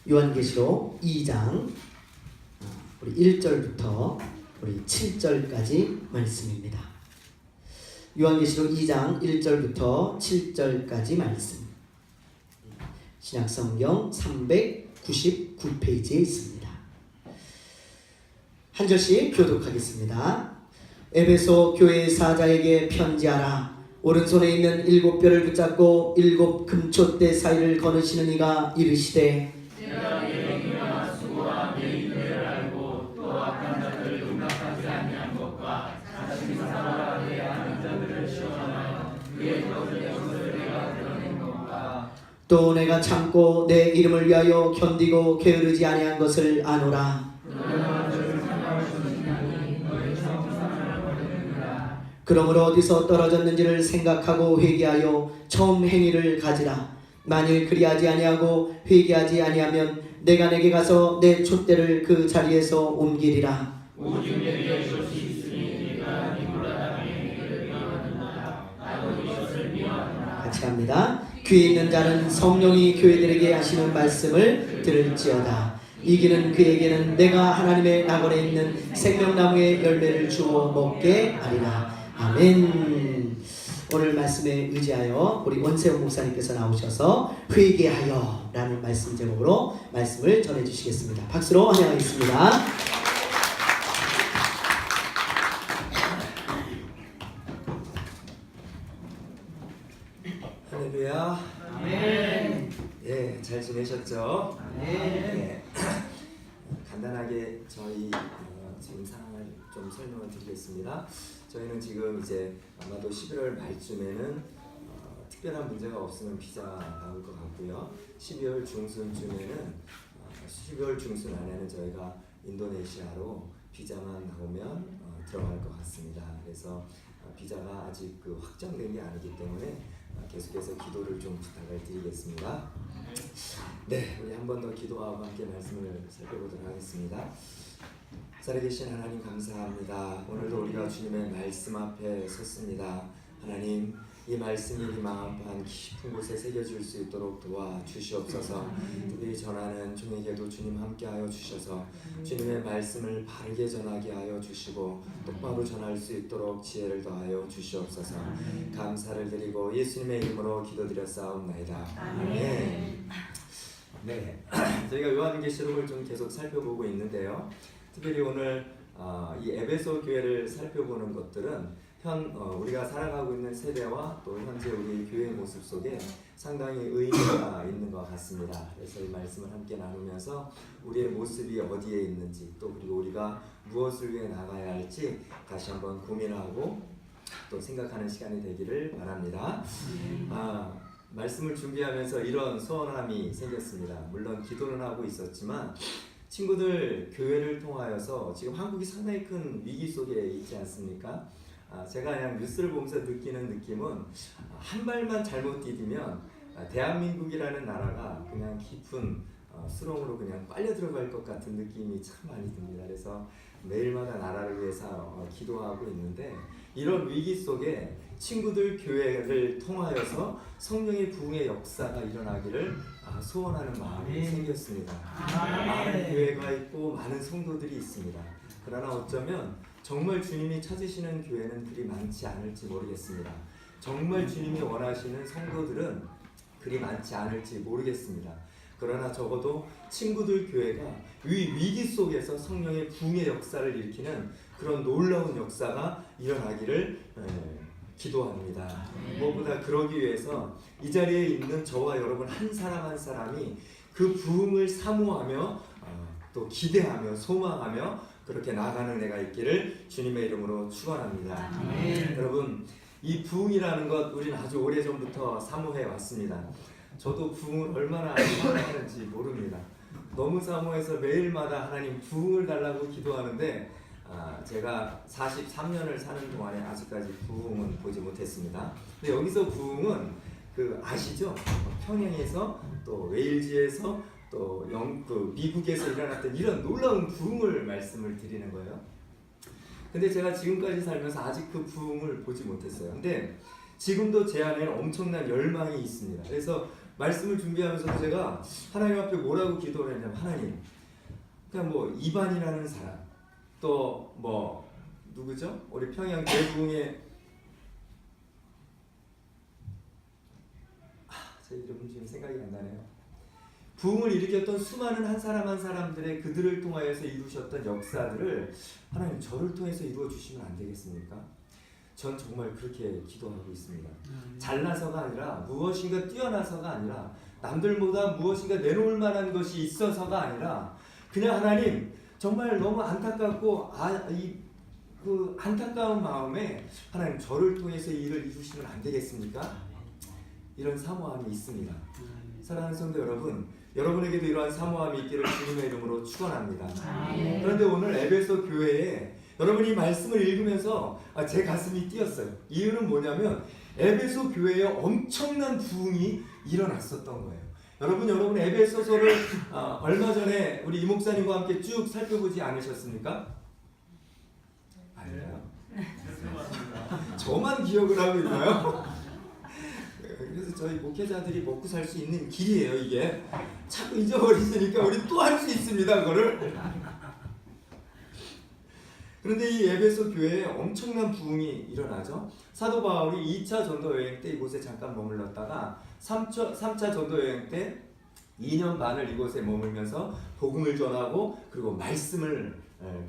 요한계시록 2장 우리 1절부터 우리 7절까지 말씀입니다. 요한계시록 2장 1절부터 7절까지 말씀. 신약성경 399페이지에 있습니다. 한 절씩 교독하겠습니다. 에베소 교회 사자에게 편지하라. 오른손에 있는 7뼈를 붙잡고 7 금촛대 사이를 거느시는 이가 이르시되 내가 내 행위와 수고와 내 인내를 알고 또 악한 자들을 용납하지 아니한 것과 자신이 살아가게 하는 자들을 시험하여 그의 것을 내가 드러낸 것과 또 내가 참고 내 이름을 위하여 견디고 게으르지 아니한 것을 아노라. 그러므로 어디서 떨어졌는지를 생각하고 회개하여 처음 행위를 가지라. 만일 그리하지 아니하고 회개하지 아니하면 내가 내게 가서 내 촛대를 그 자리에서 옮기리라. 오직 내게 솥이 있으니 네가 니무라 당의 행위를 미워하는도다. 나도 이것을 미워하노라. 같이 합니다. 귀 있는 자는 성령이 교회들에게 하시는 말씀을 들을지어다. 이기는 그에게는 내가 하나님의 낙원에 있는 생명나무의 열매를 주어 먹게 하리라. 아멘. 오늘 말씀에 의지하여 우리 원세훈 목사님께서 나오셔서 회개하여 라는 말씀 제목으로 말씀을 전해주시겠습니다. 박수로 환영하겠습니다. 할렐루야. 아멘. 예, 잘 지내셨죠? 아멘. 네. 간단하게 저희 지금 상황을 좀 설명을 드리겠습니다. 저희는 지금 이제 아마도 11월 말쯤에는 특별한 문제가 없으면 비자 나올 것 같고요. 12월 중순쯤에는 12월 중순 안에는 저희가 인도네시아로 비자만 나오면 들어갈 것 같습니다. 그래서 비자가 아직 확정된 게 아니기 때문에 계속해서 기도를 좀 부탁을 드리겠습니다. 네, 우리 한 번 더 기도하고 함께 말씀을 살펴보도록 하겠습니다. 살아계신 하나님 감사합니다. 오늘도 우리가 주님의 말씀 앞에 섰습니다. 하나님, 이 말씀이 우리 마음판 깊은 곳에 새겨질 수 있도록 도와주시옵소서. 우리 전하는 종에게도 주님 함께하여 주셔서 주님의 말씀을 바르게 전하게 하여 주시고 똑바로 전할 수 있도록 지혜를 더하여 주시옵소서. 감사를 드리고 예수님의 이름으로 기도드렸사옵나이다. 아멘. 네, 저희가 요한계시록을 좀 계속 살펴보고 있는데요. 특별히 오늘 이 에베소 교회를 살펴보는 것들은 우리가 살아가고 있는 세대와 또 현재 우리 교회의 모습 속에 상당히 의미가 있는 것 같습니다. 그래서 이 말씀을 함께 나누면서 우리의 모습이 어디에 있는지 또 그리고 우리가 무엇을 위해 나가야 할지 다시 한번 고민하고 또 생각하는 시간이 되기를 바랍니다. 말씀을 준비하면서 이런 소원함이 생겼습니다. 물론 기도는 하고 있었지만 친구들 교회를 통하여서 지금 한국이 상당히 큰 위기 속에 있지 않습니까? 제가 그냥 뉴스를 보면서 느끼는 느낌은 한 발만 잘못 디디면 대한민국이라는 나라가 그냥 깊은 수렁으로 그냥 빨려 들어갈 것 같은 느낌이 참 많이 듭니다. 그래서 매일마다 나라를 위해서 기도하고 있는데 이런 위기 속에 친구들 교회를 통하여서 성령의 부흥의 역사가 일어나기를 소원하는 마음이 생겼습니다. 많은 교회가 있고 많은 성도들이 있습니다. 그러나 어쩌면 정말 주님이 찾으시는 교회는 그리 많지 않을지 모르겠습니다. 정말 주님이 원하시는 성도들은 그리 많지 않을지 모르겠습니다. 그러나 적어도 친구들 교회가 위기 속에서 성령의 부흥의 역사를 일으키는 그런 놀라운 역사가 일어나기를 기도합니다. 무엇보다 그러기 위해서 이 자리에 있는 저와 여러분 한 사람 한 사람이 그 부흥을 사모하며 또 기대하며 소망하며 그렇게 나가는 내가 있기를 주님의 이름으로 축원합니다. 여러분, 이 부흥이라는 것 우리는 아주 오래전부터 사모해 왔습니다. 저도 부흥을 얼마나 사모하는지 모릅니다. 너무 사모해서 매일마다 하나님 부흥을 달라고 기도하는데 제가 43년을 사는 동안에 아직까지 부흥은 보지 못했습니다. 근데 여기서 부흥은 아시죠? 평양에서 또 웨일즈에서 또 미국에서 일어났던 이런 놀라운 부흥을 말씀을 드리는 거예요. 근데 제가 지금까지 살면서 아직 그 부흥을 보지 못했어요. 근데 지금도 제 안에는 엄청난 열망이 있습니다. 그래서 말씀을 준비하면서 제가 하나님 앞에 뭐라고 기도를 했냐면, 하나님, 그냥 뭐 이반이라는 사람, 또 뭐 누구죠? 우리 평양 대부흥의 제 이름은 지금 생각이 안 나네요. 부흥을 일으켰던 수많은 한 사람 한 사람들의 그들을 통하여서 이루셨던 역사들을 하나님 저를 통해서 이루어 주시면 안 되겠습니까? 전 정말 그렇게 기도하고 있습니다. 잘나서가 아니라, 무엇인가 뛰어나서가 아니라, 남들보다 무엇인가 내놓을 만한 것이 있어서가 아니라, 그냥 하나님 정말 너무 안타깝고 그 안타까운 마음에 하나님 저를 통해서 이 일을 이루시면 안 되겠습니까? 이런 사모함이 있습니다. 사랑하는 성도 여러분, 여러분에게도 이러한 사모함이 있기를 주님의 이름으로 축원합니다. 그런데 오늘 에베소 교회에 여러분이 말씀을 읽으면서 제 가슴이 뛰었어요. 이유는 뭐냐면 에베소 교회에 엄청난 부흥이 일어났었던 거예요. 여러분 에베소서를 얼마 전에 우리 이 목사님과 함께 쭉 살펴보지 않으셨습니까? 아니에요. 저만 기억을 하고 있나요? 그래서 저희 목회자들이 먹고 살 수 있는 길이에요. 이게 자꾸 잊어버리시니까 우리 또 할 수 있습니다. 그거를. 그런데 이 에베소 교회에 엄청난 부흥이 일어나죠. 사도 바울이 2차 전도 여행 때 이곳에 잠깐 머물렀다가 3차 전도 여행 때 2년 반을 이곳에 머물면서 복음을 전하고 그리고 말씀을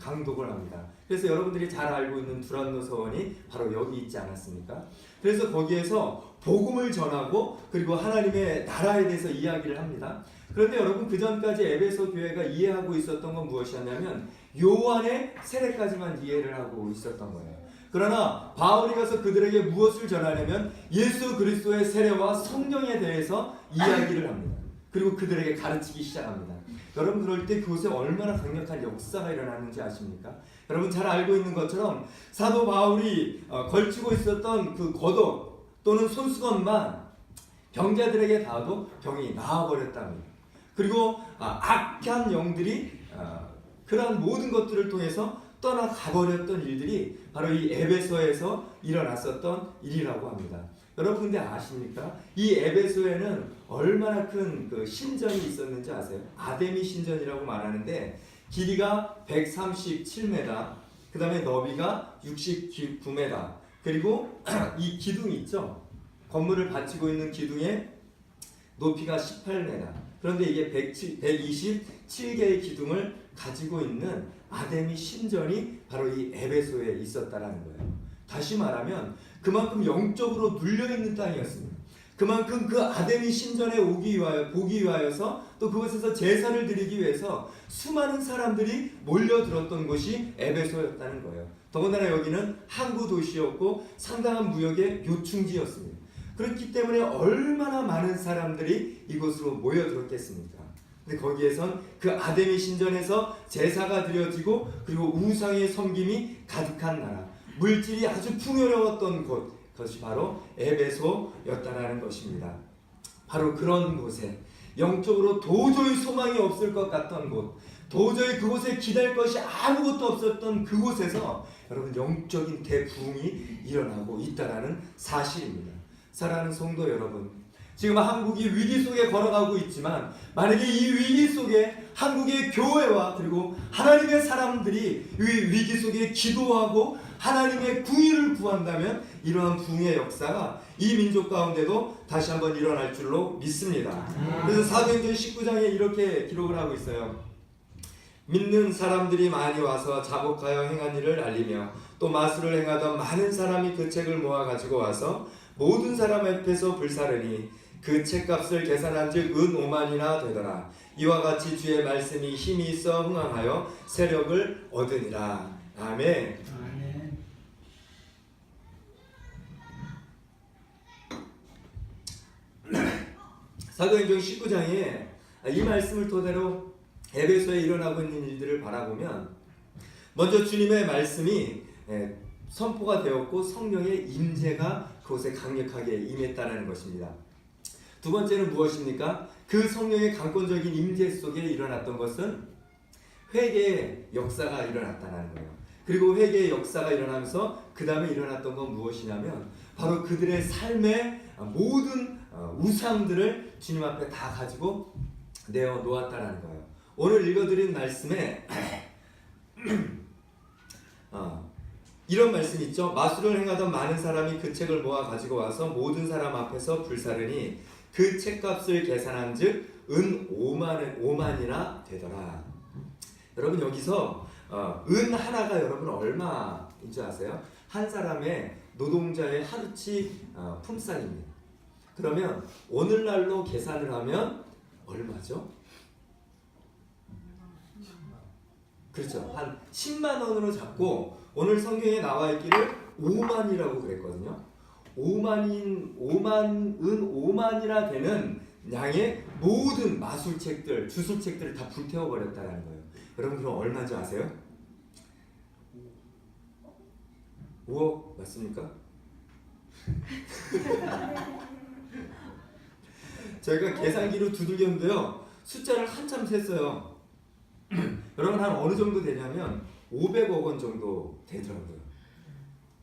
강독을 합니다. 그래서 여러분들이 잘 알고 있는 두란노 서원이 바로 여기 있지 않았습니까? 그래서 거기에서 복음을 전하고 그리고 하나님의 나라에 대해서 이야기를 합니다. 그런데 여러분, 그 전까지 에베소 교회가 이해하고 있었던 건 무엇이었냐면 요한의 세례까지만 이해를 하고 있었던 거예요. 그러나 바울이 가서 그들에게 무엇을 전하냐면 예수 그리스도의 세례와 성령에 대해서 이야기를 합니다. 그리고 그들에게 가르치기 시작합니다. 여러분, 그럴 때 그곳에 얼마나 강력한 역사가 일어나는지 아십니까? 여러분 잘 알고 있는 것처럼 사도 바울이 걸치고 있었던 그 겉옷 또는 손수건만 병자들에게 닿아도 병이 나아버렸답니다. 그리고 악한 영들이 그러한 모든 것들을 통해서 떠나가버렸던 일들이 바로 이 에베소에서 일어났었던 일이라고 합니다. 여러분 근데 아십니까? 이 에베소에는 얼마나 큰 그 신전이 있었는지 아세요? 아데미 신전이라고 말하는데 길이가 137m, 그 다음에 너비가 69m, 그리고 이 기둥이 있죠? 건물을 받치고 있는 기둥의 높이가 18m. 그런데 이게 127개의 기둥을 가지고 있는 아데미 신전이 바로 이 에베소에 있었다라는 거예요. 다시 말하면 그만큼 영적으로 눌려있는 땅이었습니다. 그만큼 그 아데미 신전에 보기 위하여서 또 그곳에서 제사를 드리기 위해서 수많은 사람들이 몰려들었던 곳이 에베소였다는 거예요. 더군다나 여기는 항구 도시였고 상당한 무역의 요충지였습니다. 그렇기 때문에 얼마나 많은 사람들이 이곳으로 모여들었겠습니까? 근데 거기에선 그 아데미 신전에서 제사가 드려지고 그리고 우상의 섬김이 가득한 나라, 물질이 아주 풍요로웠던 곳, 그것이 바로 에베소였다라는 것입니다. 바로 그런 곳에 영적으로 도저히 소망이 없을 것 같던 곳, 도저히 그곳에 기댈 것이 아무것도 없었던 그곳에서 여러분 영적인 대부흥이 일어나고 있다라는 사실입니다. 사랑하는 성도 여러분, 지금 한국이 위기 속에 걸어가고 있지만 만약에 이 위기 속에 한국의 교회와 그리고 하나님의 사람들이 이 위기 속에 기도하고 하나님의 궁의를 구한다면 이러한 부흥의 역사가 이 민족 가운데도 다시 한번 일어날 줄로 믿습니다. 그래서 사도행전 19장에 이렇게 기록을 하고 있어요. 믿는 사람들이 많이 와서 자복하여 행한 일을 알리며 또 마술을 행하던 많은 사람이 그 책을 모아 가지고 와서 모든 사람 앞에서 불사르니 그 책값을 계산한 즉 은 5만이나 되더라. 이와 같이 주의 말씀이 힘이 있어 흥황하여 세력을 얻으니라. 아멘. 아멘. 사도행전 19장에 이 말씀을 토대로 에베소에 일어나고 있는 일들을 바라보면 먼저 주님의 말씀이 선포가 되었고 성령의 임재가 그곳에 강력하게 임했다는 것입니다. 두 번째는 무엇입니까? 그 성령의 강권적인 임재 속에 일어났던 것은 회개의 역사가 일어났다는 거예요. 그리고 회개의 역사가 일어나면서 그 다음에 일어났던 건 무엇이냐면 바로 그들의 삶에 모든 우상들을 주님 앞에 다 가지고 내어 놓았다라는 거예요. 오늘 읽어드린 말씀에 이런 말씀이 있죠. 마술을 행하던 많은 사람이 그 책을 모아 가지고 와서 모든 사람 앞에서 불사르니 그 책값을 계산한즉 은 5만이나 되더라. 여러분 여기서 은 하나가 여러분 얼마인 줄 아세요? 한 사람의 노동자의 하루치 품삯입니다. 그러면 오늘날로 계산을 하면 얼마죠? 그렇죠. 한 10만 원으로 잡고 오늘 성경에 나와 있기를 5만이라고 그랬거든요. 5만이나 되는 양의 모든 마술책들, 주술책들을 다 불태워 버렸다는 거예요. 여러분 그럼 얼마인지 아세요? 5억 맞습니까? 저희가 계산기로 두들겼는데요. 숫자를 한참 셌어요. 여러분 한 어느 정도 되냐면 500억 원 정도 되더라고요.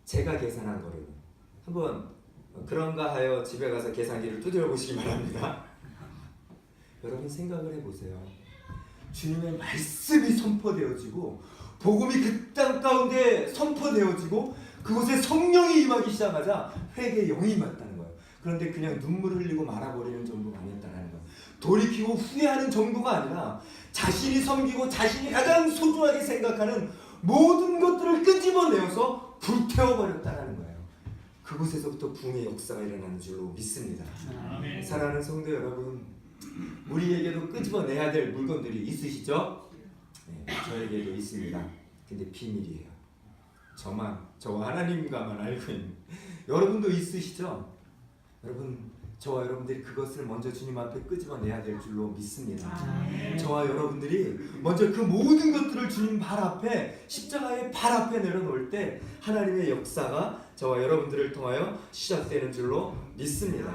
제가 계산한 거를. 한번 그런가 하여 집에 가서 계산기를 두드려 보시기 바랍니다. 여러분 생각을 해보세요. 주님의 말씀이 선포되어지고 복음이 그 땅 가운데 선포되어지고 그곳에 성령이 임하기 시작하자 회개의 영이 임했다는 거예요. 그런데 그냥 눈물 흘리고 말아버리는 정도가 아니었다는 거예요. 돌이키고 후회하는 정도가 아니라 자신이 섬기고 자신이 가장 소중하게 생각하는 모든 것들을 끄집어내어서 불태워버렸다는 거예요. 그곳에서부터 부흥의 역사가 일어나는 줄로 믿습니다. 아멘. 사랑하는 성도 여러분, 우리에게도 끄집어내야 될 물건들이 있으시죠? 네, 저에게도 있습니다. 근데 비밀이에요. 저와 하나님과만 알고 있는. 여러분도 있으시죠? 여러분, 저와 여러분들이 그것을 먼저 주님 앞에 끄집어내야 될 줄로 믿습니다. 저와 여러분들이 먼저 그 모든 것들을 주님 발 앞에, 십자가의 발 앞에 내려놓을 때 하나님의 역사가 저와 여러분들을 통하여 시작되는 줄로 믿습니다.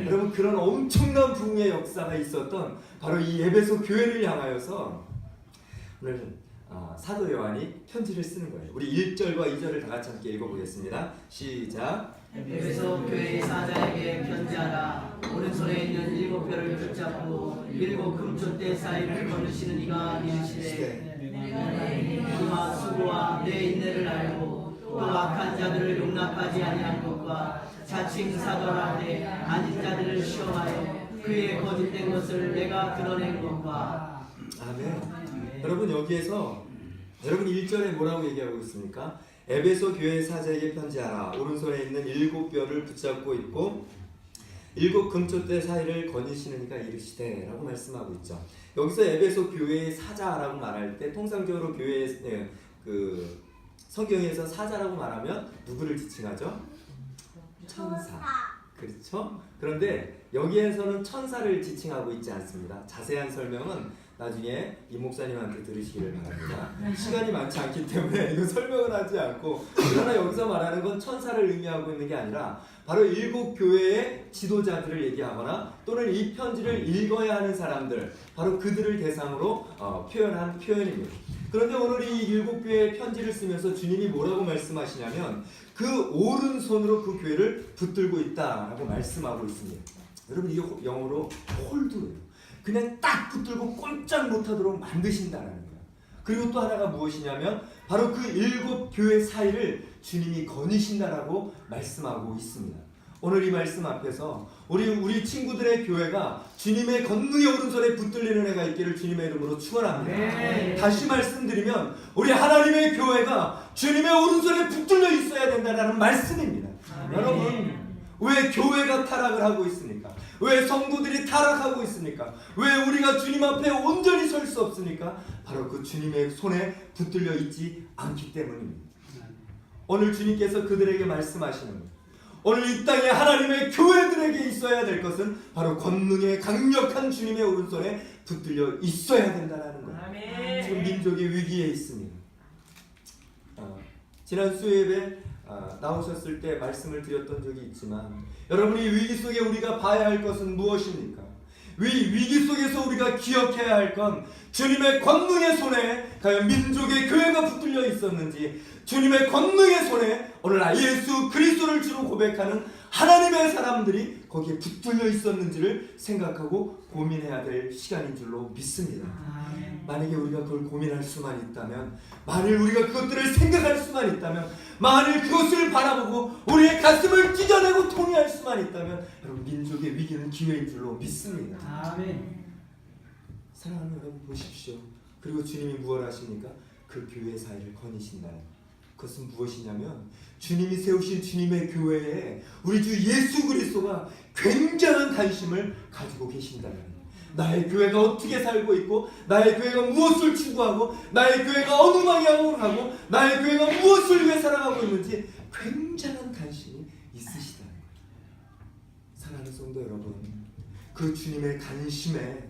여러분 그런 엄청난 부흥의 역사가 있었던 바로 이 에베소 교회를 향하여서 오늘 사도 요한이 편지를 쓰는 거예요. 우리 1절과 2절을 다 같이 함께 읽어보겠습니다. 시작. 에베소 교회 사자에게 편지하라. 오른손에 있는 7뼈를 붙잡고 7 금촛대 사이를 거느시는 이가 이르시되 그와 수고와 내 인내를 알고 또 악한 자들을 용납하지 아니한 것과 자칭 사도라되 아닌 자들을 시험하여 그의 거짓된 것을 내가 드러낸 것과. 아멘. 여러분 여기에서 여러분 1절에 뭐라고 얘기하고 있습니까? 에베소 교회 사자에게 편지하라. 오른손에 있는 7뼈를 붙잡고 있고 7 금촛대 사이를 거니시는 이가 이르시되 라고 말씀하고 있죠. 여기서 에베소 교회의 사자라고 말할 때 통상적으로 교회의 성경에서 사자라고 말하면 누구를 지칭하죠? 천사. 그렇죠? 그런데 여기에서는 천사를 지칭하고 있지 않습니다. 자세한 설명은 나중에 이 목사님한테 들으시기를 바랍니다. 시간이 많지 않기 때문에 이거 설명을 하지 않고, 그러나 여기서 말하는 건 천사를 의미하고 있는 게 아니라 바로 7 교회의 지도자들을 얘기하거나 또는 이 편지를 읽어야 하는 사람들, 바로 그들을 대상으로 표현한 표현입니다. 그런데 오늘 이 7 교회의 편지를 쓰면서 주님이 뭐라고 말씀하시냐면 그 오른손으로 그 교회를 붙들고 있다라고 말씀하고 있습니다. 여러분 이게 영어로 홀드예요. 그냥 딱 붙들고 꼼짝 못하도록 만드신다는 거예요. 그리고 또 하나가 무엇이냐면 바로 그 7 교회 사이를 주님이 거니신다라고 말씀하고 있습니다. 오늘 이 말씀 앞에서 우리 친구들의 교회가 주님의 권능의 오른손에 붙들리는 해가 있기를 주님의 이름으로 축원합니다. 네. 다시 말씀드리면 우리 하나님의 교회가 주님의 오른손에 붙들려 있어야 된다는 말씀입니다. 네. 여러분 왜 교회가 타락을 하고 있습니까? 왜 성도들이 타락하고 있습니까? 왜 우리가 주님 앞에 온전히 설 수 없습니까? 바로 그 주님의 손에 붙들려 있지 않기 때문입니다. 오늘 주님께서 그들에게 말씀하시는 것, 오늘 이 땅에 하나님의 교회들에게 있어야 될 것은 바로 권능의 강력한 주님의 오른손에 붙들려 있어야 된다는 거예요. 지금 민족이 위기에 있습니다. 지난 수요일에 나오셨을 때 말씀을 드렸던 적이 있지만 여러분이 위기 속에 우리가 봐야 할 것은 무엇입니까? 위기 속에서 우리가 기억해야 할 건 주님의 권능의 손에 과연 민족의 교회가 붙들려 있었는지, 주님의 권능의 손에 오늘 예수 그리스도를 주로 고백하는 하나님의 사람들이 거기에 붙들려 있었는지를 생각하고 고민해야 될 시간인 줄로 믿습니다. 만약에 우리가 그걸 고민할 수만 있다면, 만일 우리가 그것들을 생각할 수만 있다면, 만일 그것을 바라보고 우리의 가슴을 찢어내고 통회할 수만 있다면, 여러분, 민족의 위기는 기회인 줄로 믿습니다. 아멘. 사랑하는 여러분, 보십시오. 그리고 주님이 무엇을 하십니까? 그 교회 사이를 거니신다는, 그것은 무엇이냐면 주님이 세우신 주님의 교회에 우리 주 예수 그리스도가 굉장한 관심을 가지고 계신다는, 나의 교회가 어떻게 살고 있고, 나의 교회가 무엇을 추구하고, 나의 교회가 어느 방향으로 가고, 나의 교회가 무엇을 위해 살아가고 있는지 굉장한 관심이 있으시다는 거예요. 사랑하는 성도 여러분, 그 주님의 관심에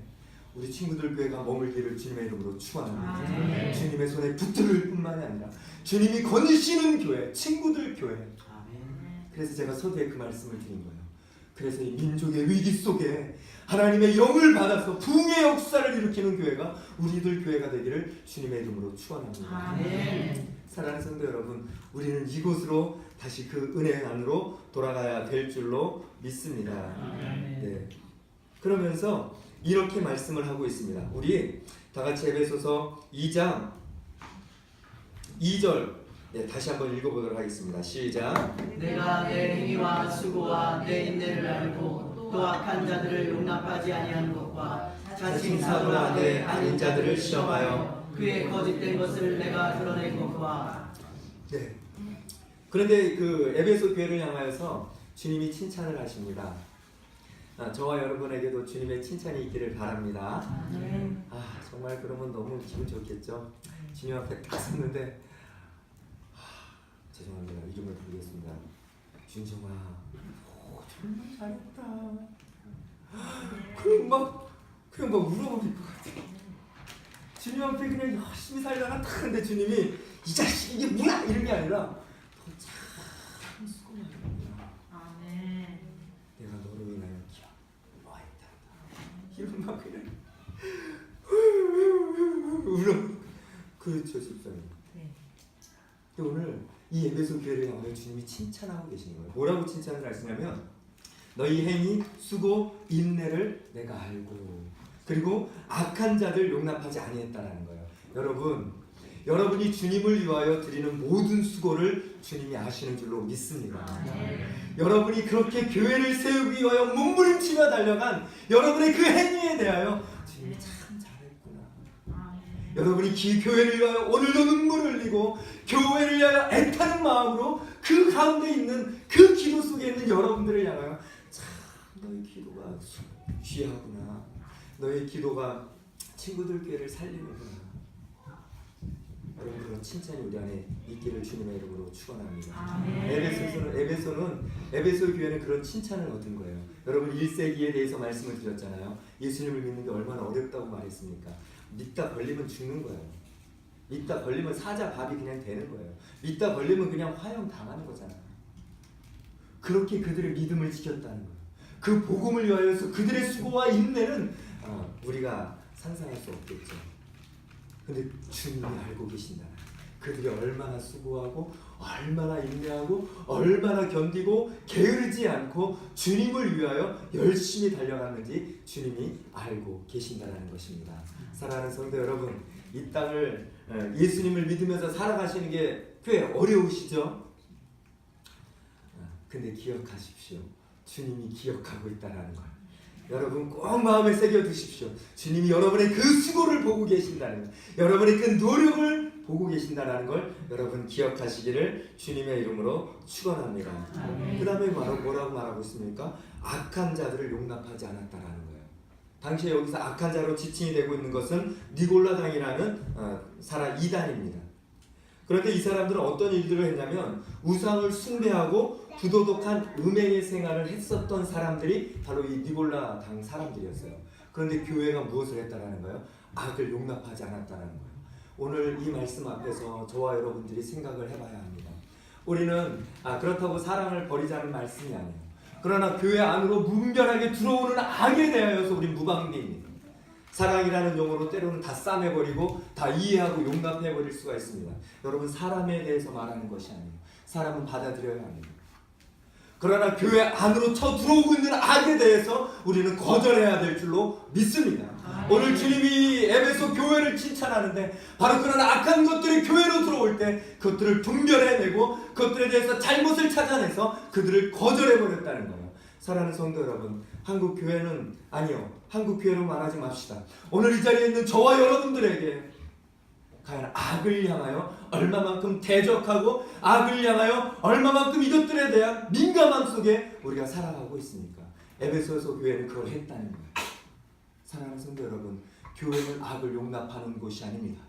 우리 친구들 교회가 머물기를 주님의 이름으로 축원합니다. 주님의 손에 붙들 뿐만이 아니라 주님이 거느시는 교회, 친구들 교회. 그래서 제가 서두에 그 말씀을 드린 거예요. 그래서 이 민족의 위기 속에 하나님의 영을 받아서 부흥의 역사를 일으키는 교회가 우리들 교회가 되기를 주님의 이름으로 축원합니다. 사랑하는 성도 여러분, 우리는 이곳으로 다시 그 은혜 안으로 돌아가야 될 줄로 믿습니다. 네. 그러면서 이렇게 말씀을 하고 있습니다. 우리 다 같이 에베소서 2장 2절, 네, 다시 한번 읽어보도록 하겠습니다. 시작. 내가 내 행위와 수고와 내 인내를 알고 또 악한 자들을 용납하지 아니하는 것과 자칭사로 하되 아닌 자들을 시험하여 그의 거짓된 것을 내가 드러낸 것과. 네. 그런데 그 에베소 교회를 향하여서 주님이 칭찬을 하십니다. 저와 여러분에게도 주님의 칭찬이 있기를 바랍니다. 정말 그러면 너무 기분 좋겠죠. 주님 앞에 딱 섰는데, 죄송합니다. 이름을 부르겠습니다. 준정아, 정말 잘했다. 그냥 막 울어버릴 것 같아. 주님 앞에 그냥 열심히 살다가 딱 근데 주님이 이 자식 이게 뭐야 이런 게 아니라 너 참 수고하는구나. 아멘. 내가 너로 인하여 기뻐했다. 이런 막 그냥 울어. 그렇죠, 집사님. 오늘 이 에베소 교회를 향하여 주님이 칭찬하고 계시는 거예요. 뭐라고 칭찬을 하시냐면, 너희 행위, 수고, 인내를 내가 알고, 그리고 악한 자들 용납하지 아니했다라는 거예요. 여러분이 주님을 위하여 드리는 모든 수고를 주님이 아시는 줄로 믿습니다. 여러분이 그렇게 교회를 세우기 위하여 몸부림치며 달려간 여러분의 그 행위에 대하여 주님이 참 잘했구나. 여러분이 교회를 위하여 오늘도 눈물을 흘리고 교회를 위하여 애타는 마음으로 그 가운데 있는 그 기도 속에 있는 여러분들을 향하여 참 너의 기도가 귀하구나. 너의 기도가 친구들 교회를 살리는구나. 여러분, 그런 칭찬이 우리 안에 있기를 주님의 이름으로 축원합니다. 에베소 교회는 그런 칭찬을 얻은 거예요. 여러분, 1세기에 대해서 말씀을 드렸잖아요. 예수님을 믿는 게 얼마나 어렵다고 말했습니까? 믿다 걸리면 죽는 거예요. 믿다 걸리면 사자 밥이 그냥 되는 거예요. 믿다 걸리면 그냥 화형 당하는 거잖아요. 그렇게 그들의 믿음을 지켰다는 거예요. 그 복음을 위하여서 그들의 수고와 인내는 우리가 상상할 수 없겠죠. 근데 주님이 알고 계신다. 그들이 얼마나 수고하고 얼마나 인내하고 얼마나 견디고 게으르지 않고 주님을 위하여 열심히 달려갔는지 주님이 알고 계신다는 것입니다. 사랑하는 성도 여러분, 이 땅을 예수님을 믿으면서 살아가시는 게 꽤 어려우시죠? 근데 기억하십시오. 주님이 기억하고 있다는 걸. 여러분 꼭 마음에 새겨 두십시오. 주님이 여러분의 그 수고를 보고 계신다는 것, 여러분의 그 노력을 보고 계신다는 걸 여러분 기억하시기를 주님의 이름으로 축원합니다. 그 다음에 뭐라고 말하고 있습니까? 악한 자들을 용납하지 않았다라는 거예요. 당시에 여기서 악한 자로 지칭이 되고 있는 것은 니골라당이라는 사람 이단입니다. 그런데 이 사람들은 어떤 일들을 했냐면 우상을 숭배하고 부도덕한 음행의 생활을 했었던 사람들이 바로 이 니골라당 사람들이었어요. 그런데 교회가 무엇을 했다라는 거예요? 악을 용납하지 않았다는 거예요. 오늘 이 말씀 앞에서 저와 여러분들이 생각을 해봐야 합니다. 우리는 그렇다고 사랑을 버리자는 말씀이 아니에요. 그러나 교회 안으로 무분별하게 들어오는 악에 대하여서 우리 무방비입니다. 사랑이라는 용어로 때로는 다 싸매버리고 다 이해하고 용납해버릴 수가 있습니다. 여러분, 사람에 대해서 말하는 것이 아니에요. 사람은 받아들여야 합니다. 그러나 교회 안으로 쳐들어오고 있는 악에 대해서 우리는 거절해야 될 줄로 믿습니다. 오늘 주님이 에베소 교회를 칭찬하는데 바로 그런 악한 것들이 교회로 들어올 때 그것들을 분별해내고 그것들에 대해서 잘못을 찾아내서 그들을 거절해버렸다는 거예요. 사랑하는 성도 여러분, 한국 교회는 아니요, 한국 교회로 말하지 맙시다. 오늘 이 자리에 있는 저와 여러분들에게 과연 악을 향하여 얼마만큼 대적하고 악을 향하여 얼마만큼 이것들에 대한 민감함 속에 우리가 살아가고 있습니까? 에베소서 교회는 그걸 했다는 거예요. 사랑하는 성도 여러분, 교회는 악을 용납하는 곳이 아닙니다.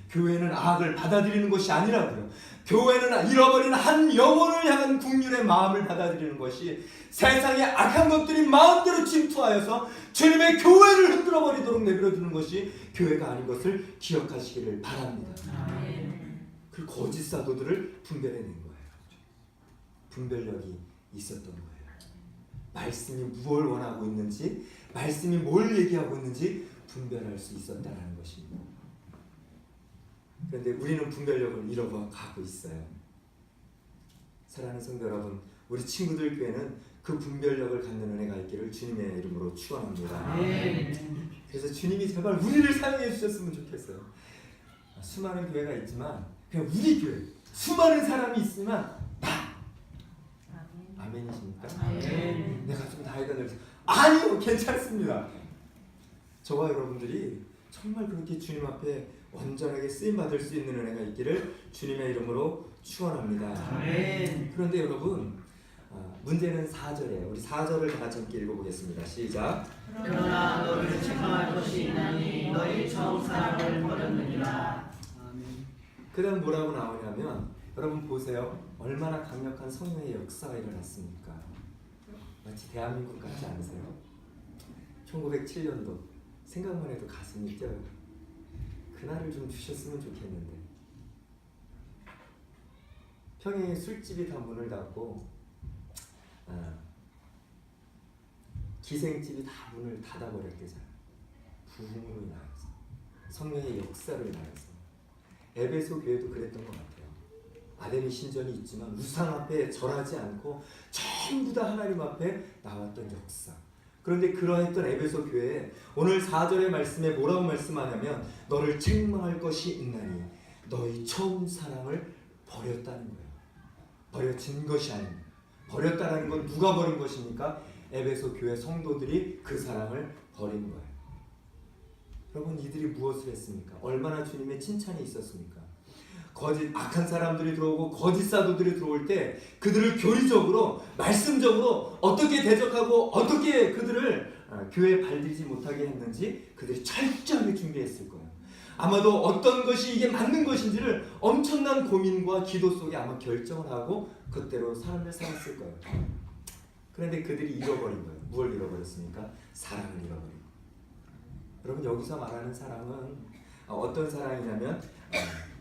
교회는 악을 받아들이는 것이 아니라고요. 교회는 잃어버린 한 영혼을 향한 국률의 마음을 받아들이는 것이 세상의 악한 것들이 마음대로 침투하여서 주님의 교회를 흔들어버리도록 내버려두는 것이 교회가 아닌 것을 기억하시기를 바랍니다. 그 거짓 사도들을 분별해낸 거예요. 분별력이 있었던 거예요. 말씀이 무엇을 원하고 있는지, 말씀이 뭘 얘기하고 있는지 분별할 수 있었다는 것입니다. 그런데 우리는 분별력을 잃어가고 있어요. 사랑하는 성도 여러분, 우리 친구들 교회는 그 분별력을 갖는 은혜가 있기를 주님의 이름으로 축원합니다. 그래서 주님이 제발 우리를 사용해 주셨으면 좋겠어요. 수많은 교회가 있지만 그냥 우리 교회 수많은 사람이 있으면 다 아멘이십니까? 내가 좀 나이가 들어서 아니요, 괜찮습니다. 저와 여러분들이 정말 그렇게 주님 앞에 온전하게 쓰임받을 수 있는 은혜가 있기를 주님의 이름으로 축원합니다. 그런데 여러분, 문제는 4절이에요. 우리 4절을 다 같이 함께 읽어보겠습니다. 시작. 그러나 너를 책망할 것이 있나니 너희 처음 사랑을 버렸느니라. 그 다음 뭐라고 나오냐면, 여러분 보세요. 얼마나 강력한 성령의 역사가 일어났습니까? 마치 대한민국 같지 않으세요? 1907년도 생각만 해도 가슴이 뛰어요. 그날을 좀 주셨으면 좋겠는데. 평양에 술집이 다 문을 닫고 기생집이 다 문을 닫아버렸대잖아요. 부흥으로 인하여서, 성령의 역사로 인하여서. 에베소 교회도 그랬던 것 같아요. 아담의 신전이 있지만 우상 앞에 절하지 않고 전부 다 하나님 앞에 나왔던 역사. 그런데 그러했던 에베소 교회에 오늘 4절의 말씀에 뭐라고 말씀하냐면, 너를 책망할 것이 있나니 너희 처음 사랑을 버렸다는 거예요. 버려진 것이 아닙니다. 버렸다는 건 누가 버린 것입니까? 에베소 교회 성도들이 그 사랑을 버린 거예요. 여러분, 이들이 무엇을 했습니까? 얼마나 주님의 칭찬이 있었습니까? 거짓 악한 사람들이 들어오고 거짓 사도들이 들어올 때 그들을 교리적으로, 말씀적으로 어떻게 대적하고 어떻게 그들을 교회에 발들이지 못하게 했는지 그들이 철저하게 준비했을 거예요. 아마도 어떤 것이 이게 맞는 것인지를 엄청난 고민과 기도 속에 아마 결정을 하고 그때로 삶을 살았을 거예요. 그런데 그들이 잃어버린 거예요. 무엇을 잃어버렸습니까? 사랑을 잃어버린 거예요. 여러분, 여기서 말하는 사랑은 어떤 사랑이냐면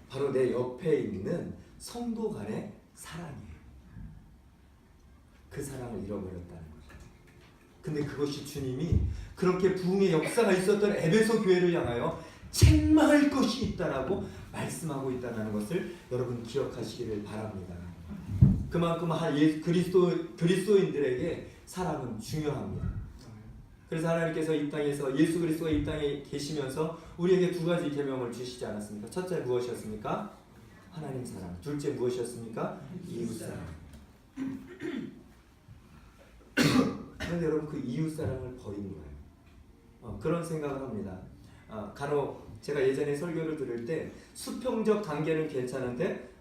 바로 내 옆에 있는 성도 간의 사랑이에요. 그 사랑을 잃어버렸다는 거죠. 근데 그것이 주님이 그렇게 부흥의 역사가 있었던 에베소 교회를 향하여 책망할 것이 있다라고 말씀하고 있다는 것을 여러분 기억하시기를 바랍니다. 그만큼 그리스도인들에게 사랑은 중요합니다. 그래서 하나님께서 이 땅에서, 예수 그리스도가 이 땅에 계시면서 우리에게 두 가지 계명을 주시지 않았습니까? 첫째 무엇이었습니까? 하나님 사랑. 둘째 무엇이었습니까? 이웃 사랑. 그런데 여러분, 그 이웃 사랑을 버린 거예요. 그런 생각을 합니다. 간혹 제가 예전에 설교를 들을 때 수평적 관계는 괜찮은데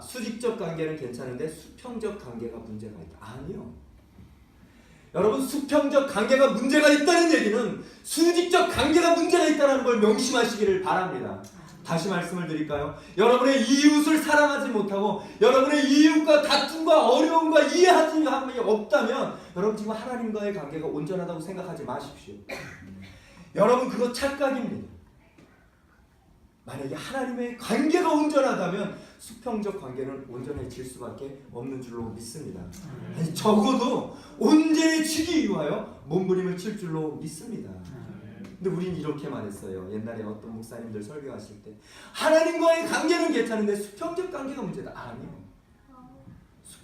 수직적 관계는 괜찮은데 수평적 관계가 문제가 있다. 아니요. 여러분, 수평적 관계가 문제가 있다는 얘기는 수직적 관계가 문제가 있다는 걸 명심하시기를 바랍니다. 다시 말씀을 드릴까요? 여러분의 이웃을 사랑하지 못하고 여러분의 이웃과 다툼과 어려움과 이해하지 함이 없다면 여러분 지금 하나님과의 관계가 온전하다고 생각하지 마십시오. 여러분, 그거 착각입니다. 만약에 하나님의 관계가 온전하다면 수평적 관계는 온전해질 수밖에 없는 줄로 믿습니다. 아니, 적어도 온전해지기 위하여 몸부림을 칠 줄로 믿습니다. 근데 우린 이렇게만 했어요. 옛날에 어떤 목사님들 설교하실 때 하나님과의 관계는 괜찮은데 수평적 관계가 문제다. 아니요.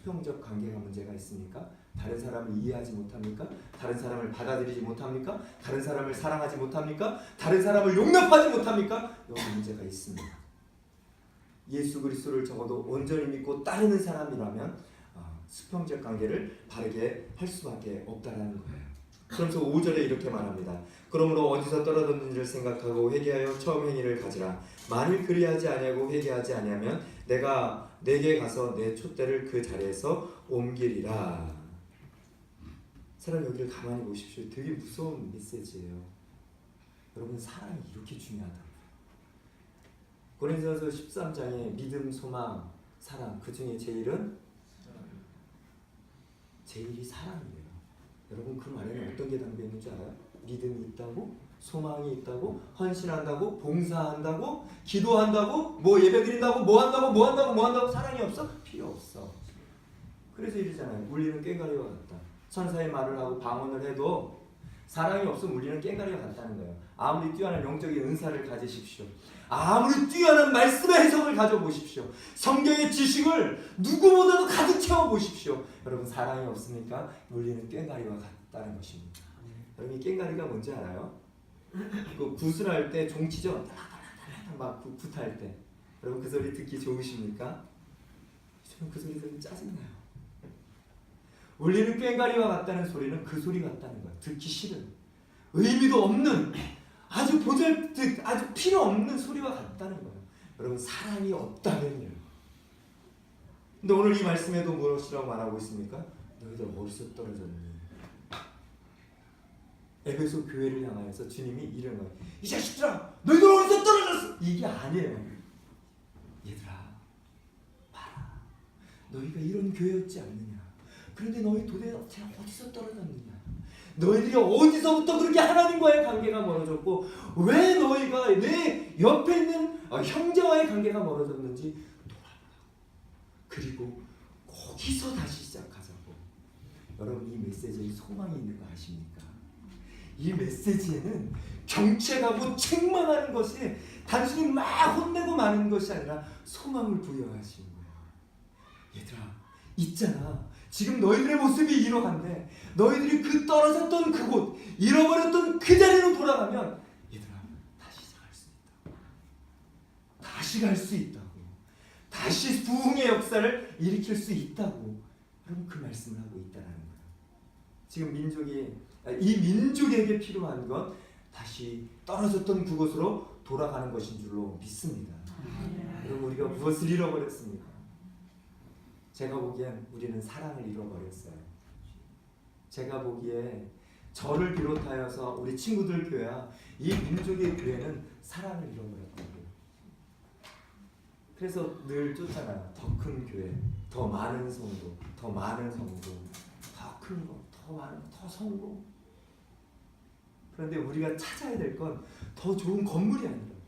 수평적 관계가 문제가 있습니까? 다른 사람을 이해하지 못합니까? 다른 사람을 받아들이지 못합니까? 다른 사람을 사랑하지 못합니까? 다른 사람을 용납하지 못합니까? 여기 문제가 있습니다. 예수 그리스도를 적어도 온전히 믿고 따르는 사람이라면 수평적 관계를 바르게 할 수밖에 없다는 거예요. 그러면서 5절에 이렇게 말합니다. 그러므로 어디서 떨어졌는지를 생각하고 회개하여 처음 행위를 가지라. 만일 그리하지 아니하고 회개하지 아니하면 내가 내게 가서 내 촛대를 그 자리에서 옮기리라. 사람 여기를 가만히 보십시오. 되게 무서운 메시지예요. 여러분 사랑이 이렇게 중요하다. 고린도전서 13장에 믿음, 소망, 사랑 그 중에 제일이 사랑이에요. 여러분 그 말에는 어떤 게 담겨 있는 줄 알아요? 믿음이 있다고, 소망이 있다고, 헌신한다고, 봉사한다고, 기도한다고, 뭐 예배드린다고, 뭐 한다고 사랑이 없어? 필요 없어. 그래서 이러잖아요. 물리는 꽹과리와 같다. 천사의 말을 하고 방언을 해도 사랑이 없으면 물리는 꽹과리와 같다는 거예요. 아무리 뛰어난 영적인 은사를 가지십시오. 아무리 뛰어난 말씀의 해석을 가져보십시오. 성경의 지식을 누구보다도 가득 채워보십시오. 여러분 사랑이 없으니까 물리는 꽹과리와 같다는 것입니다. 여러분 이 꽹과리가 뭔지 알아요? 그 구슬할 때 종치죠? 막 굿할 때. 여러분 그 소리 듣기 좋으십니까? 저는 그 소리 들으면 짜증나요. 울리는 꽹과리와 같다는 소리는 그 소리 같다는 거예요. 듣기 싫은, 의미도 없는, 아주 보잘듯 아주 필요 없는 소리와 같다는 거예요. 여러분 사랑이 없다면요. 근데 오늘 이 말씀에도 무엇이라고 말하고 있습니까? 너희들 어디서 떨어졌니? 에베소 교회를 향하여서 주님이 이런 거예요. 이 자식들아, 너희들 어디서 떨어졌어? 이게 아니에요. 얘들아, 봐라. 너희가 이런 교회였지 않느냐? 그런데 너희 도대체 어디서 떨어졌느냐? 너희들이 어디서부터 그렇게 하나님과의 관계가 멀어졌고 왜 너희가 내 옆에 있는 형제와의 관계가 멀어졌는지 돌아보라고. 그리고 거기서 다시 시작하자고. 여러분 이 메시지에 소망이 있는 거 아십니까? 이 메시지에는 경책하고 책망하는 것이 단순히 막 혼내고 마는 것이 아니라 소망을 부여하신 거예요. 얘들아 있잖아. 지금 너희들의 모습이 이러한데 너희들이 그 떨어졌던 그곳, 잃어버렸던 그 자리로 돌아가면 얘들아 다시 시작할 수 있다고. 다시 갈 수 있다고. 다시 부흥의 역사를 일으킬 수 있다고. 여러분 그 말씀을 하고 있다는 거예요. 지금 이 민족에게 필요한 건 다시 떨어졌던 그곳으로 돌아가는 것인 줄로 믿습니다. 여러분 우리가 무엇을 잃어버렸습니까? 제가 보기엔 우리는 사랑을 잃어버렸어요. 제가 보기에 저를 비롯하여서 우리 친구들 교회와 이 민족의 교회는 사랑을 잃어버렸다고요. 그래서 늘 쫓잖아요. 더 큰 교회, 더 많은 성도, 더 많은 성도, 더 큰 거, 더 많은 거, 더 성공. 그런데 우리가 찾아야 될 건 더 좋은 건물이 아니라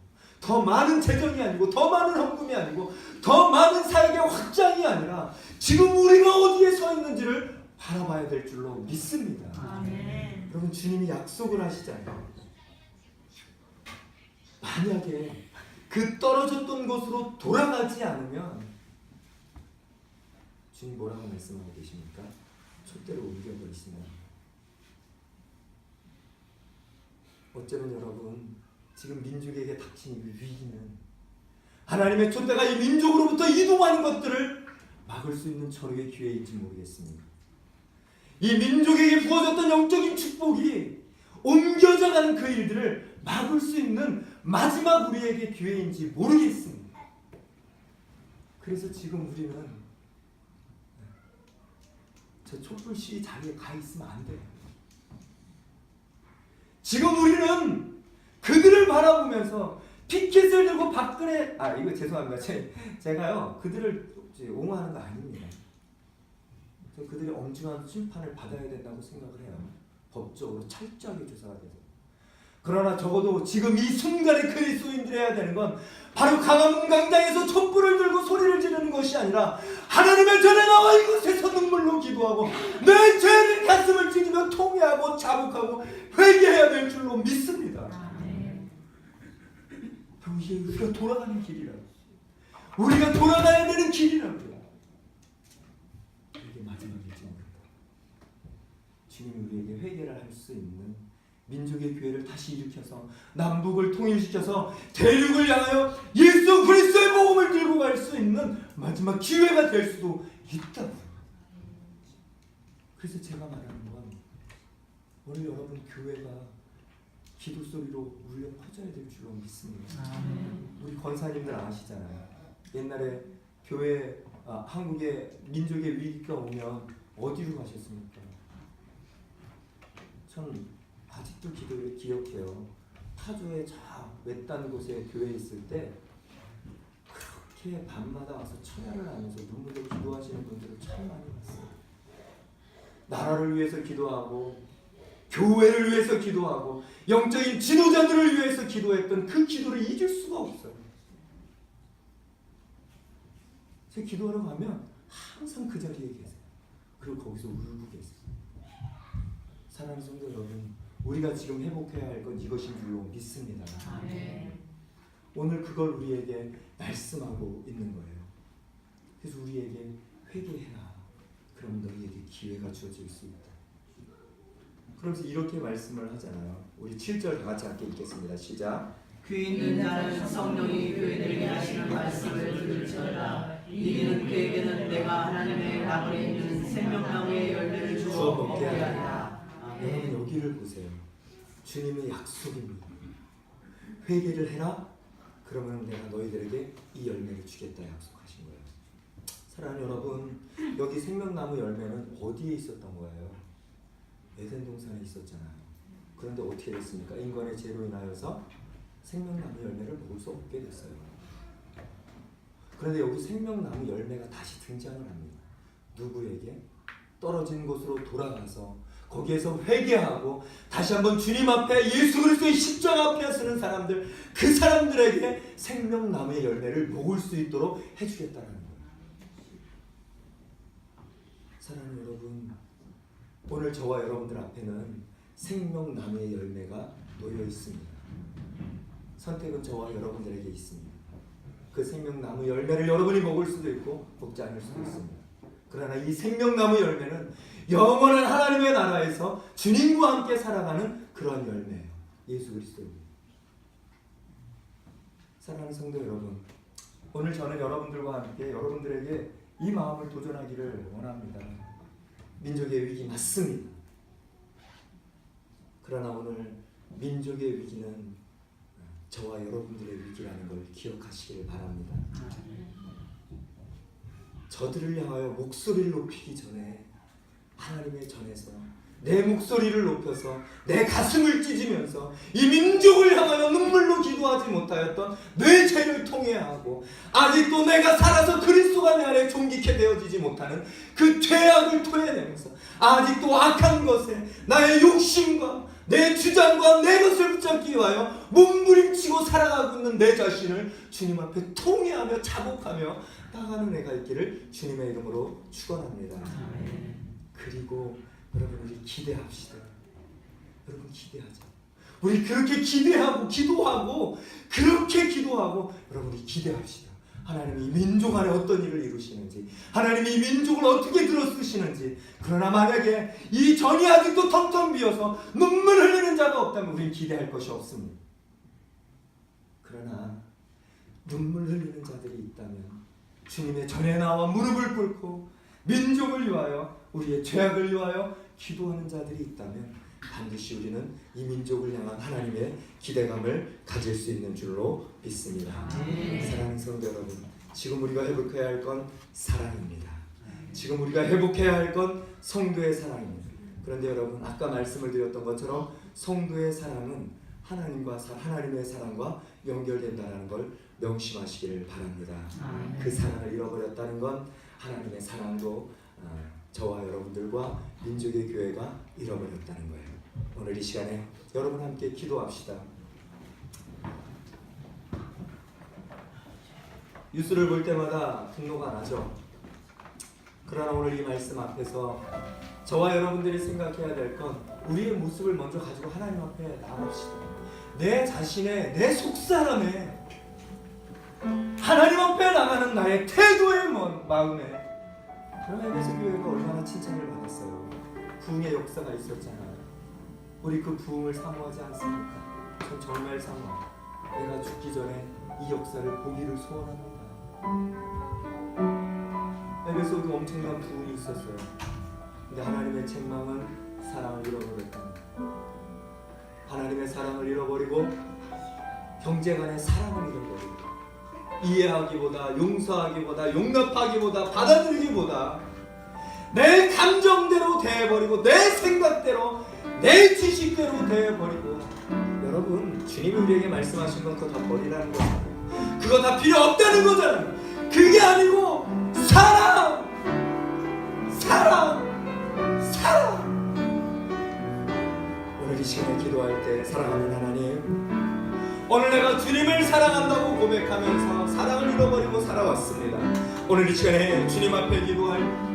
더 많은 재정이 아니고 더 많은 헌금이 아니고 더 많은 사역의 확장이 아니라 지금 우리가 어디에 서 있는지를 바라봐야 될 줄로 믿습니다. 아멘. 여러분 주님이 약속을 하시잖아요. 만약에 그 떨어졌던 곳으로 돌아가지 않으면 주님 뭐라고 말씀하고 계십니까? 촛대로 옮겨버리신다. 어쩌면 여러분 지금 민족에게 닥친 이 위기는 하나님의 촛대가 이 민족으로부터 이동하는 것들을 막을 수 있는 절호의 기회인지 모르겠습니다. 이 민족에게 부어졌던 영적인 축복이 옮겨져 가는 그 일들을 막을 수 있는 마지막 우리에게 기회인지 모르겠습니다. 그래서 지금 우리는 저 촛불 시위 자리에 가 있으면 안 돼요. 지금 우리는 그들을 바라보면서 피켓을 들고 박근혜 이거 죄송합니다. 제가요 그들을 옹호하는 거 아닙니다. 그들이 엄중한 심판을 받아야 된다고 생각을 해요. 법적으로 철저하게 조사가 돼서. 그러나 적어도 지금 이 순간에 그리스도인들이 해야 되는 건 바로 강화문 광장에서 촛불을 들고 소리를 지르는 것이 아니라 하나님의 전에 나와 이곳에서 눈물로 기도하고 내 죄를 가슴을 찢으며 통회하고 자복하고 회개해야 될 줄로 믿습니다. 이게 우리가 돌아가는 길이라고. 우리가 돌아가야 되는 길이라고요. 주님이 우리에게 회개를 할 수 있는 민족의 교회를 다시 일으켜서 남북을 통일시켜서 대륙을 향하여 예수 그리스도의 복음을 들고 갈 수 있는 마지막 기회가 될 수도 있다고요. 그래서 제가 말하는 건 오늘 여러분 교회가 기도 소리로 울려 퍼져야 될 줄로 믿습니다. 우리 권사님들 아시잖아요. 옛날에 교회 한국의 민족의 위기가 오면 어디로 가셨습니까? 전 아직도 기도를 기억해요. 타조의 저 외딴 곳에 교회에 있을 때 그렇게 밤마다 와서 천야를 하면서 눈물로 기도하시는 분들을 참 많이 봤어요. 나라를 위해서 기도하고 교회를 위해서 기도하고 영적인 지도자들을 위해서 기도했던 그 기도를 잊을 수가 없어요. 제가 기도하러 가면 항상 그 자리에 계세요. 그리고 거기서 울고 계세요. 사랑하는 성도 여러분, 우리가 지금 회복해야 할 건 이것인 줄로 믿습니다. 아멘. 오늘 그걸 우리에게 말씀하고 있는 거예요. 그래서 우리에게 회개해라. 그럼 너희에게 기회가 주어질 수 있다. 그러면서 이렇게 말씀을 하잖아요. 우리 7절 다 같이 함께 읽겠습니다. 시작. 귀 있는 자는 성령이 교회들에게 하시는 말씀을 들을지어다. 이기는 그에게는 내가 하나님의 나무에 있는 생명나무의 열매를 주어 먹게 하리라. 여러분 여기를 보세요. 주님의 약속입니다. 회개를 해라. 그러면 내가 너희들에게 이 열매를 주겠다 약속하신 거예요. 사랑하는 여러분, 여기 생명나무 열매는 어디에 있었던 거예요? 에덴 동산에 있었잖아요. 그런데 어떻게 됐습니까? 인간의 죄로 인하여서 생명나무 열매를 먹을 수 없게 됐어요. 그런데 여기 생명나무 열매가 다시 등장을 합니다. 누구에게? 떨어진 곳으로 돌아가서 거기에서 회개하고 다시 한번 주님 앞에 예수 그리스도의 십자가 앞에 서는 사람들, 그 사람들에게 생명나무의 열매를 먹을 수 있도록 해주겠다는 거예요. 사랑하는 여러분, 오늘 저와 여러분들 앞에는 생명나무의 열매가 놓여 있습니다. 선택은 저와 여러분들에게 있습니다. 그 생명나무 열매를 여러분이 먹을 수도 있고 먹지 않을 수도 있습니다. 그러나 이 생명나무 열매는 영원한 하나님의 나라에서 주님과 함께 살아가는 그런 열매예요. 예수 그리스도입니다. 사랑하는 성도 여러분, 오늘 저는 여러분들과 함께 여러분들에게 이 마음을 도전하기를 원합니다. 민족의 위기 맞습니다. 그러나 오늘 민족의 위기는 저와 여러분들의 위기라는 걸 기억하시기를 바랍니다. 저들을 향하여 목소리를 높이기 전에 하나님의 전에서 내 목소리를 높여서 내 가슴을 찢으면서 이 민족을 향하여 눈물로 기도하지 못하였던 내 죄를 통회하고 아직도 내가 살아서 그리스도가 내 안에 존귀케 되어지지 못하는 그 죄악을 토해내면서 아직도 악한 것에 나의 욕심과 내 주장과 내 것을 붙잡기 위하여 몸부림치고 살아가고 있는 내 자신을 주님 앞에 통회하며 자복하며 나가는 애가 있기를 주님의 이름으로 축원합니다. 그리고 여러분 우리 기대합시다. 여러분 기대하자. 우리 그렇게 기대하고 기도하고 그렇게 기도하고 여러분 우리 기대합시다. 하나님이 이 민족 안에 어떤 일을 이루시는지, 하나님이 이 민족을 어떻게 들어쓰시는지. 그러나 만약에 이 전이 아직도 텅텅 비어서 눈물 흘리는 자가 없다면 우리는 기대할 것이 없습니다. 그러나 눈물 흘리는 자들이 있다면 주님의 전에 나와 무릎을 꿇고 민족을 위하여 우리의 죄악을 위하여 기도하는 자들이 있다면 반드시 우리는 이 민족을 향한 하나님의 기대감을 가질 수 있는 줄로 믿습니다. 사랑하는 성도 여러분, 지금 우리가 회복해야 할 건 사랑입니다. 지금 우리가 회복해야 할 건 성도의 사랑입니다. 그런데 여러분 아까 말씀을 드렸던 것처럼 성도의 사랑은 하나님의 사랑과 연결된다는 걸 명심하시기를 바랍니다. 그 사랑을 잃어버렸다는 건 하나님의 사랑도 저와 여러분들과 민족의 교회가 잃어버렸다는 거예요. 오늘 이 시간에 여러분 함께 기도합시다. 뉴스를 볼 때마다 분노가 나죠. 그러나 오늘 이 말씀 앞에서 저와 여러분들이 생각해야 될 건 우리의 모습을 먼저 가지고 하나님 앞에 나갑시다. 내 자신의, 내 속사람의 하나님 앞에 나가는 나의 태도의 마음에. 그러나 에베소 교회가 얼마나 칭찬을 받았어요. 부흥의 역사가 있었잖아요. 우리 그 부흥을 사모하지 않습니까? 전 정말 사모해요. 내가 죽기 전에 이 역사를 보기를 소원합니다. 에베소도 엄청난 부흥이 있었어요. 근데 하나님의 책망은 사랑을 잃어버렸다. 하나님의 사랑을 잃어버리고 형제간의 사랑을 잃어버리고 이해하기보다 용서하기보다 용납하기보다 받아들이기보다 내 감정대로 대해버리고 내 생각대로 내 지식대로 대해버리고 여러분 주님이 우리에게 말씀하신 건 그거 다 버리라는 거잖아요. 그거 다 필요 없다는 거잖아요. 그게 아니고 사랑 오늘 이 시간에 기도할 때 사랑하는 하나님, 오늘 내가 주님을 사랑한다고 고백하면서 사랑을 잃어버리고 살아왔습니다. 오늘 이 시간에 주님 앞에 기도할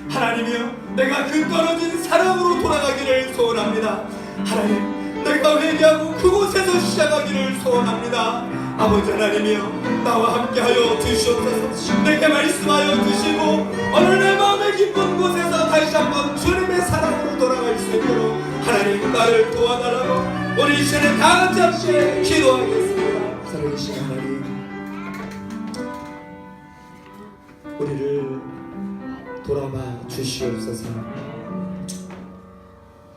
하나님이여, 내가 그 떨어진 사랑으로 돌아가기를 소원합니다. 하나님, 내가 회개하고 그곳에서 시작하기를 소원합니다. 아버지 하나님이여, 나와 함께하여 주시옵소서. 내게 말씀하여 주시고 오늘 내 마음의 깊은 곳에서 다시 한번 주님의 사랑으로 돌아갈 수 있도록 하나님 나를 도와달라고 우리 이 시간에 다 같이 함께 기도하겠습니다. 살아계신 하나님, 우리를 돌아봐 주시옵소서.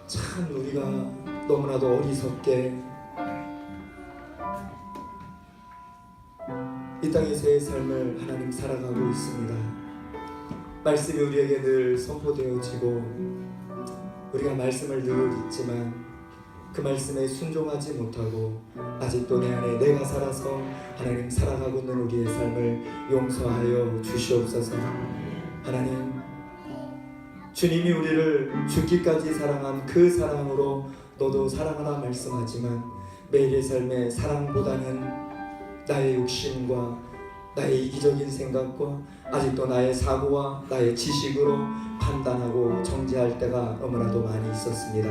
참 우리가 너무나도 어리석게 이 땅에서의 삶을 하나님 살아가고 있습니다. 말씀이 우리에게 늘 선포되어지고 우리가 말씀을 늘 읽지만 그 말씀에 순종하지 못하고 아직도 내 안에 내가 살아서 하나님 살아가고 있는 우리의 삶을 용서하여 주시옵소서. 하나님, 주님이 우리를 죽기까지 사랑한 그 사랑으로 너도 사랑하라 말씀하지만 매일의 삶의 사랑보다는 나의 욕심과 나의 이기적인 생각과 아직도 나의 사고와 나의 지식으로 판단하고 정죄할 때가 너무나도 많이 있었습니다.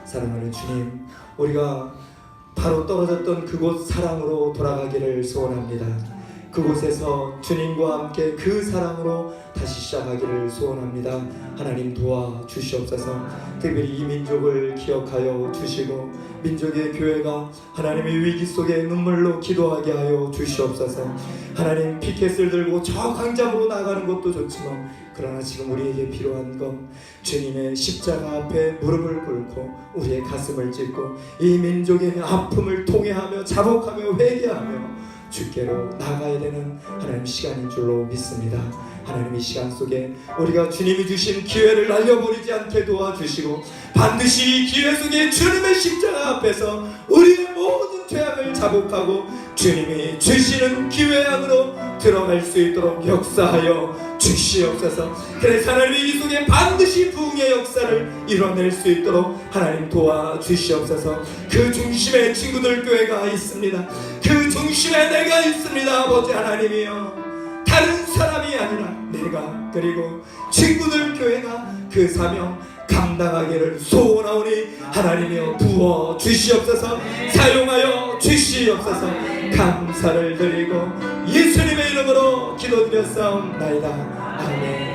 사랑하는 주님, 우리가 바로 떨어졌던 그곳 사랑으로 돌아가기를 소원합니다. 그곳에서 주님과 함께 그 사랑으로 다시 시작하기를 소원합니다. 하나님 도와주시옵소서. 특별히 이 민족을 기억하여 주시고 민족의 교회가 하나님의 위기 속에 눈물로 기도하게 하여 주시옵소서. 하나님, 피켓을 들고 저 광장으로 나가는 것도 좋지만 그러나 지금 우리에게 필요한 건 주님의 십자가 앞에 무릎을 꿇고 우리의 가슴을 찢고 이 민족의 아픔을 통회하며 자복하며 회개하며 주께로 나가야 되는 하나님 시간인 줄로 믿습니다. 하나님, 이 시간 속에 우리가 주님이 주신 기회를 날려버리지 않게 도와주시고 반드시 이 기회 속에 주님의 십자가 앞에서 우리의 모든 죄악을 자복하고 주님이 주시는 기회 안으로 들어갈 수 있도록 역사하여 주시옵소서. 그래서 하나님이 이 속에 반드시 부흥의 역사를 이뤄낼 수 있도록 하나님 도와주시옵소서. 그 중심에 친구들 교회가 있습니다. 그 중심에 내가 있습니다. 아버지 하나님이여, 다른 사람이 아니라 내가 그리고 친구들 교회가 그 사명 감당하기를 소원하오니 하나님이여 부어 주시옵소서. 사용하여 주시옵소서. 감사를 드리고 예수님의 이름으로 기도드렸사옵나이다. 아멘.